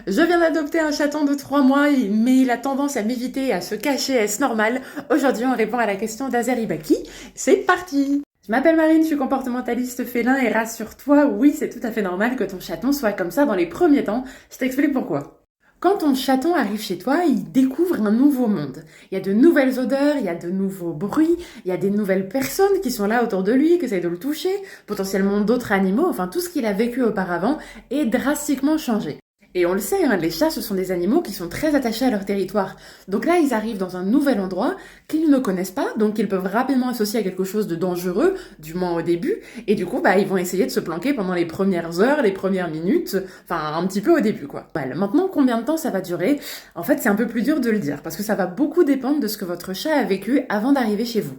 Je viens d'adopter un chaton de 3 mois, mais il a tendance à m'éviter et à se cacher, est-ce normal? Aujourd'hui, on répond à la question d'Azeri Baki. C'est parti! Je m'appelle Marine, je suis comportementaliste félin et rassure-toi, oui, c'est tout à fait normal que ton chaton soit comme ça dans les premiers temps. Je t'explique pourquoi. Quand ton chaton arrive chez toi, il découvre un nouveau monde. Il y a de nouvelles odeurs, il y a de nouveaux bruits, il y a des nouvelles personnes qui sont là autour de lui, qui essayent de le toucher, potentiellement d'autres animaux, enfin tout ce qu'il a vécu auparavant est drastiquement changé. Et on le sait, hein, les chats, ce sont des animaux qui sont très attachés à leur territoire. Donc là, ils arrivent dans un nouvel endroit qu'ils ne connaissent pas, donc ils peuvent rapidement associer à quelque chose de dangereux, du moins au début, et du coup, ils vont essayer de se planquer pendant les premières heures, les premières minutes, enfin, un petit peu au début, quoi. Maintenant, combien de temps ça va durer? En fait, c'est un peu plus dur de le dire, parce que ça va beaucoup dépendre de ce que votre chat a vécu avant d'arriver chez vous.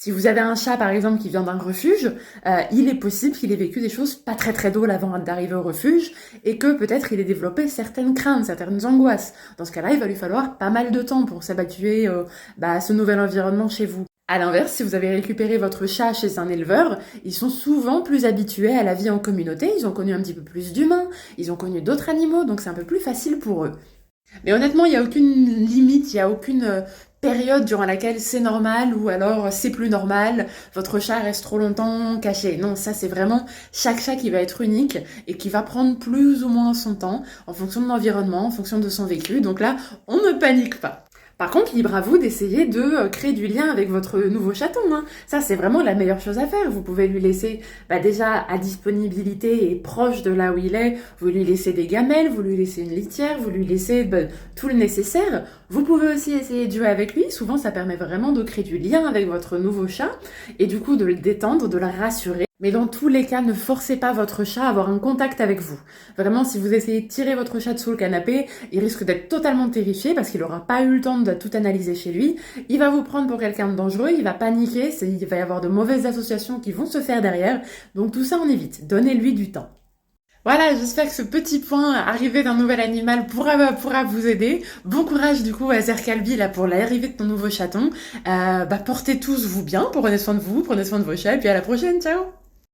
Si vous avez un chat, par exemple, qui vient d'un refuge, il est possible qu'il ait vécu des choses pas très très drôles avant d'arriver au refuge et que peut-être il ait développé certaines craintes, certaines angoisses. Dans ce cas-là, il va lui falloir pas mal de temps pour s'habituer à ce nouvel environnement chez vous. À l'inverse, si vous avez récupéré votre chat chez un éleveur, ils sont souvent plus habitués à la vie en communauté, ils ont connu un petit peu plus d'humains, ils ont connu d'autres animaux, donc c'est un peu plus facile pour eux. Mais honnêtement, il n'y a aucune limite, il n'y a aucune période durant laquelle c'est normal ou alors c'est plus normal, votre chat reste trop longtemps caché. Non, ça c'est vraiment chaque chat qui va être unique et qui va prendre plus ou moins son temps en fonction de l'environnement, en fonction de son vécu. Donc là, on ne panique pas. Par contre, libre à vous d'essayer de créer du lien avec votre nouveau chaton, hein. Ça, c'est vraiment la meilleure chose à faire. Vous pouvez lui laisser déjà à disponibilité et proche de là où il est. Vous lui laissez des gamelles, vous lui laissez une litière, vous lui laissez tout le nécessaire. Vous pouvez aussi essayer de jouer avec lui. Souvent, ça permet vraiment de créer du lien avec votre nouveau chat et du coup de le détendre, de le rassurer. Mais dans tous les cas, ne forcez pas votre chat à avoir un contact avec vous. Vraiment, si vous essayez de tirer votre chat de sous le canapé, il risque d'être totalement terrifié parce qu'il n'aura pas eu le temps de tout analyser chez lui. Il va vous prendre pour quelqu'un de dangereux, il va paniquer, il va y avoir de mauvaises associations qui vont se faire derrière. Donc tout ça, on évite. Donnez-lui du temps. Voilà, j'espère que ce petit point arrivé d'un nouvel animal pourra vous aider. Bon courage du coup à Zerkalbi là pour l'arrivée de ton nouveau chaton. Portez tous vous bien, prenez soin de vous, prenez soin de vos chats et puis à la prochaine, ciao!